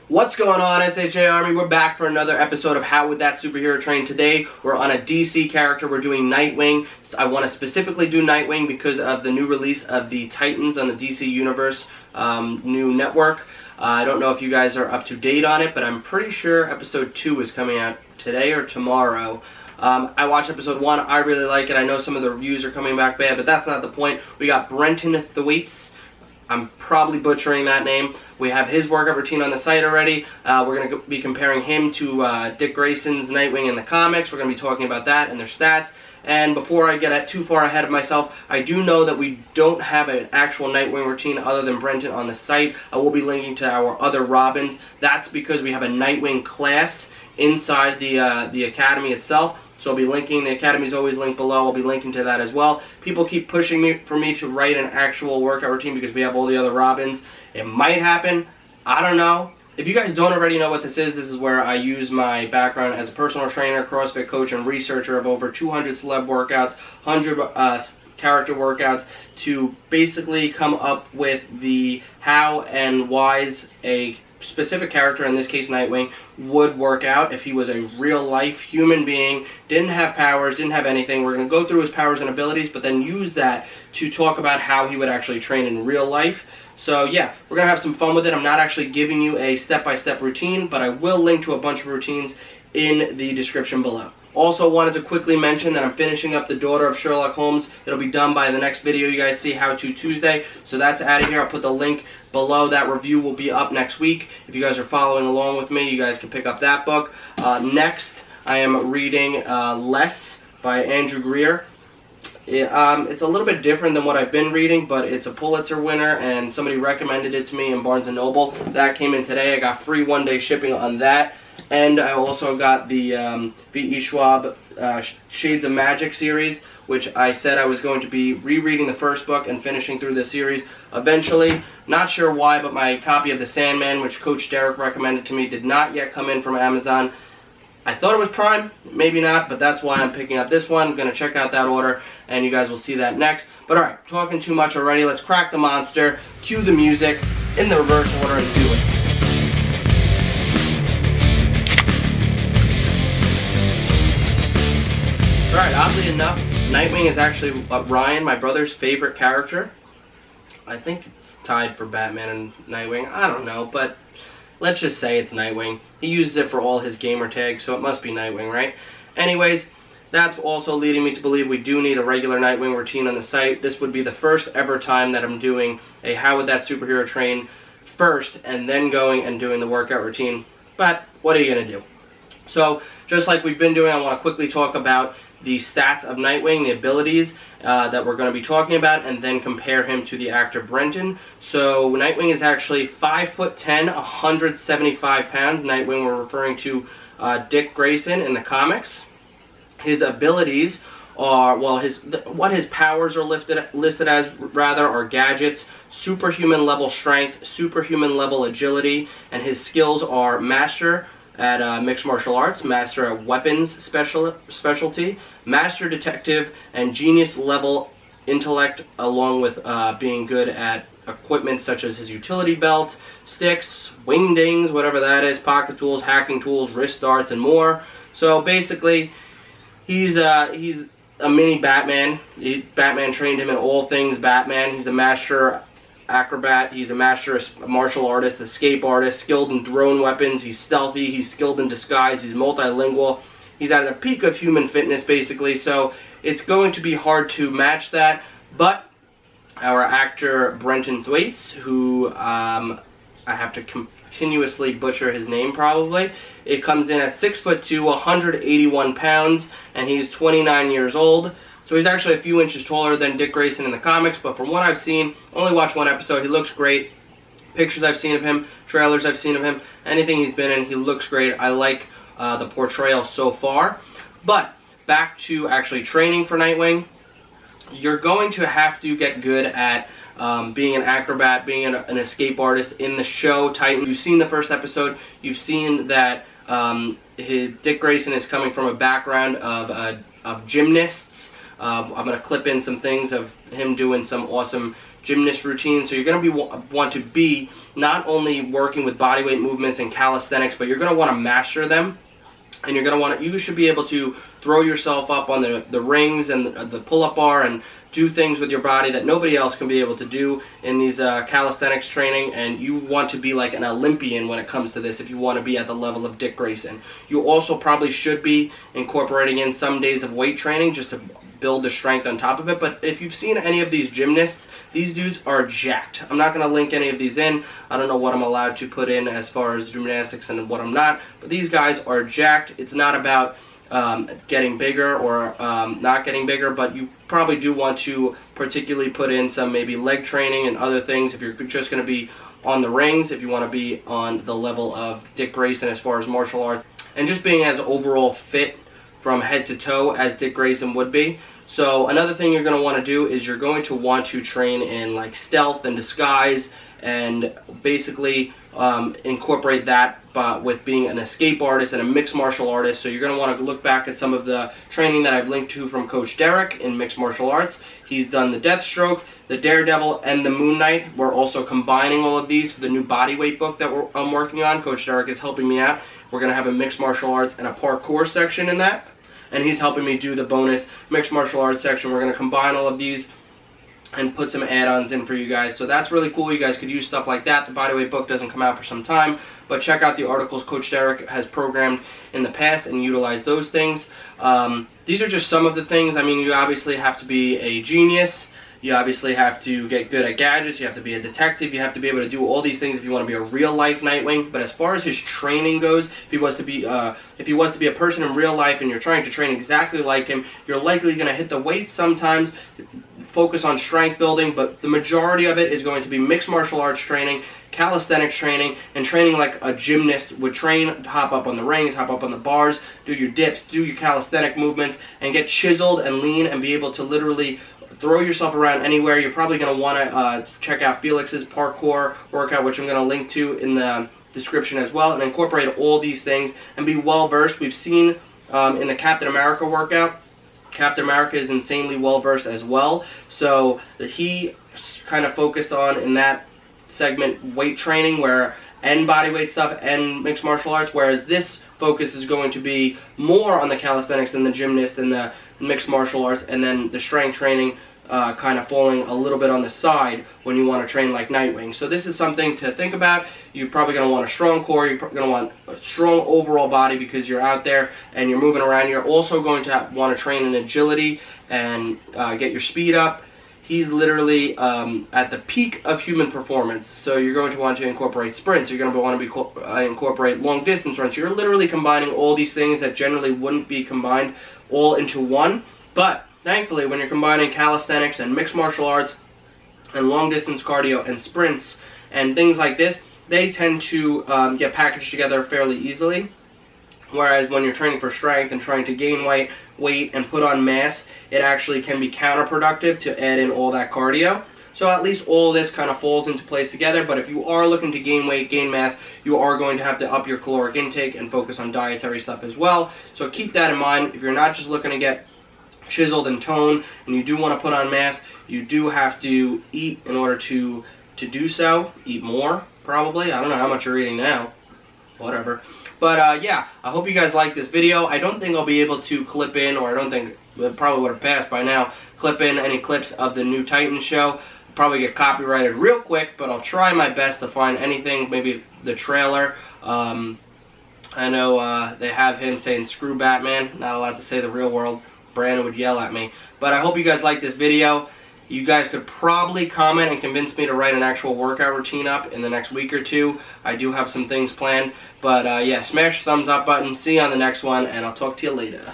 What's going on, SHA Army? We're back for another episode of How Would That Superhero Train. Today, we're on a DC character. We're doing Nightwing. I want to specifically do Nightwing because of the new release of the Titans on the DC Universe new network. I don't know if you guys are up to date on it, but I'm pretty sure episode 2 is coming out today or tomorrow. I watched episode 1. I really like it. I know some of the reviews are coming back bad, but that's not the point. We got Brenton Thwaites. I'm probably butchering that name. We have his workout routine on the site already. We're going to be comparing him to Dick Grayson's Nightwing in the comics. We're going to be talking about that and their stats. And before I get too far ahead of myself, I do know that we don't have an actual Nightwing routine other than Brenton on the site. I will be linking to our other Robins. That's because we have a Nightwing class inside the Academy itself. So I'll be linking, the Academy's always linked below, I'll be linking to that as well. People keep pushing for me to write an actual workout routine because we have all the other Robins. It might happen, I don't know. If you guys don't already know what this is where I use my background as a personal trainer, CrossFit coach, and researcher of over 200 celeb workouts, 100 character workouts to basically come up with the how and whys a specific character, in this case Nightwing, would work out if he was a real life human being, didn't have powers, didn't have anything. We're going to go through his powers and abilities, but then use that to talk about how he would actually train in real life. So yeah, we're going to have some fun with it. I'm not actually giving you a step-by-step routine, but I will link to a bunch of routines in the description below. Also wanted to quickly mention that I'm finishing up The Daughter of Sherlock Holmes. It'll be done by the next video you guys see, How To Tuesday. So that's out of here. I'll put the link below. That review will be up next week. If you guys are following along with me, you guys can pick up that book. Next, I am reading Less by Andrew Greer. It's a little bit different than what I've been reading, but it's a Pulitzer winner, and somebody recommended it to me in Barnes & Noble. That came in today. I got free one-day shipping on that. And I also got the B.E. Schwab Shades of Magic series, which I said I was going to be rereading the first book and finishing through the series eventually. Not sure why, but my copy of The Sandman, which Coach Derek recommended to me, did not yet come in from Amazon. I thought it was Prime, maybe not, but that's why I'm picking up this one. I'm going to check out that order, and you guys will see that next. But alright, talking too much already. Let's crack the monster, cue the music, in the reverse order, and do it. Alright, oddly enough, Nightwing is actually Ryan, my brother's favorite character. I think it's tied for Batman and Nightwing. I don't know, but let's just say it's Nightwing. He uses it for all his gamer tags, so it must be Nightwing, right? Anyways, that's also leading me to believe we do need a regular Nightwing routine on the site. This would be the first ever time that I'm doing a How Would That Superhero Train first, and then going and doing the workout routine. But what are you going to do? So, just like we've been doing, I want to quickly talk about the stats of Nightwing, the abilities that we're going to be talking about, and then compare him to the actor Brenton. So Nightwing is actually 5'10", 175 pounds. Nightwing, we're referring to Dick Grayson in the comics. His abilities are, well, what his powers are listed as are gadgets, superhuman level strength, superhuman level agility, and his skills are master at mixed martial arts, master at weapons specialty, master detective, and genius level intellect, along with being good at equipment such as his utility belt, sticks, wingdings, whatever that is, pocket tools, hacking tools, wrist darts, and more. So basically, he's a mini Batman. Batman trained him in all things Batman. He's a master acrobat, he's a master martial artist, escape artist, skilled in thrown weapons, he's stealthy, he's skilled in disguise, he's multilingual, he's at the peak of human fitness basically, so it's going to be hard to match that. But our actor Brenton Thwaites, who I have to continuously butcher his name probably, it comes in at 6'2", 181 pounds, and he's 29 years old. So he's actually a few inches taller than Dick Grayson in the comics, but from what I've seen, only watched one episode, he looks great. Pictures I've seen of him, trailers I've seen of him, anything he's been in, he looks great. I like the portrayal so far. But back to actually training for Nightwing, you're going to have to get good at being an acrobat, being an escape artist in the show Titan. You've seen the first episode, you've seen that Dick Grayson is coming from a background of gymnasts. I'm going to clip in some things of him doing some awesome gymnast routines. So you're going to want to be not only working with bodyweight movements and calisthenics, but you're going to want to master them. And you're going to want to, you should be able to throw yourself up on the rings and the pull-up bar and do things with your body that nobody else can be able to do in these calisthenics training. And you want to be like an Olympian when it comes to this if you want to be at the level of Dick Grayson. You also probably should be incorporating in some days of weight training just to build the strength on top of it. But if you've seen any of these gymnasts, these dudes are jacked. I'm not going to link any of these in. I don't know what I'm allowed to put in as far as gymnastics and what I'm not, but these guys are jacked. It's not about getting bigger or not getting bigger, but you probably do want to particularly put in some maybe leg training and other things if you're just going to be on the rings, if you want to be on the level of Dick Grayson as far as martial arts, and just being as overall fit from head to toe as Dick Grayson would be. So another thing you're going to want to do is you're going to want to train in like stealth and disguise, and basically incorporate that with being an escape artist and a mixed martial artist. So you're going to want to look back at some of the training that I've linked to from Coach Derek in mixed martial arts. He's done the Deathstroke, the Daredevil, and the Moon Knight. We're also combining all of these for the new bodyweight book that I'm working on. Coach Derek is helping me out. We're going to have a mixed martial arts and a parkour section in that, and he's helping me do the bonus mixed martial arts section. We're going to combine all of these and put some add-ons in for you guys. So that's really cool. You guys could use stuff like that. The bodyweight book doesn't come out for some time, but check out the articles Coach Derek has programmed in the past and utilize those things. These are just some of the things. I mean, you obviously have to be a genius. You obviously have to get good at gadgets. You have to be a detective. You have to be able to do all these things if you want to be a real-life Nightwing. But as far as his training goes, if he was to be a person in real life and you're trying to train exactly like him, you're likely going to hit the weights sometimes, focus on strength building, but the majority of it is going to be mixed martial arts training, calisthenics training, and training like a gymnast would train. Hop up on the rings, hop up on the bars, do your dips, do your calisthenic movements, and get chiseled and lean and be able to literally throw yourself around anywhere. You're probably going to want to check out Felix's parkour workout, which I'm going to link to in the description as well, and incorporate all these things and be well versed. We've seen in the Captain America workout, Captain America is insanely well versed as well. So he kind of focused on in that segment weight training and bodyweight stuff and mixed martial arts, whereas this focus is going to be more on the calisthenics and the gymnast and the mixed martial arts, and then the strength training kind of falling a little bit on the side when you want to train like Nightwing. So this is something to think about. You're probably going to want a strong core. You're going to want a strong overall body because you're out there and you're moving around. You're also going to want to train in agility and get your speed up. He's literally at the peak of human performance. So you're going to want to incorporate sprints. You're going to want to incorporate long distance runs. You're literally combining all these things that generally wouldn't be combined all into one. But thankfully, when you're combining calisthenics and mixed martial arts and long distance cardio and sprints and things like this, they tend to get packaged together fairly easily. Whereas when you're training for strength and trying to gain weight and put on mass, it actually can be counterproductive to add in all that cardio. So at least all of this kind of falls into place together. But if you are looking to gain weight, gain mass, you are going to have to up your caloric intake and focus on dietary stuff as well. So keep that in mind. If you're not just looking to get chiseled and toned and you do want to put on mass, you do have to eat in order to do so. Eat more, probably. I don't know how much you're eating now. Whatever. But yeah, I hope you guys like this video. I don't think I'll be able to clip in, or I don't think, it probably would have passed by now, clip in any clips of the new Titans show. I'll probably get copyrighted real quick, but I'll try my best to find anything, maybe the trailer. I know they have him saying screw Batman, not allowed to say the real world. Brandon would yell at me. But I hope you guys like this video. You guys could probably comment and convince me to write an actual workout routine up in the next week or two. I do have some things planned. But yeah, smash the thumbs up button. See you on the next one, and I'll talk to you later.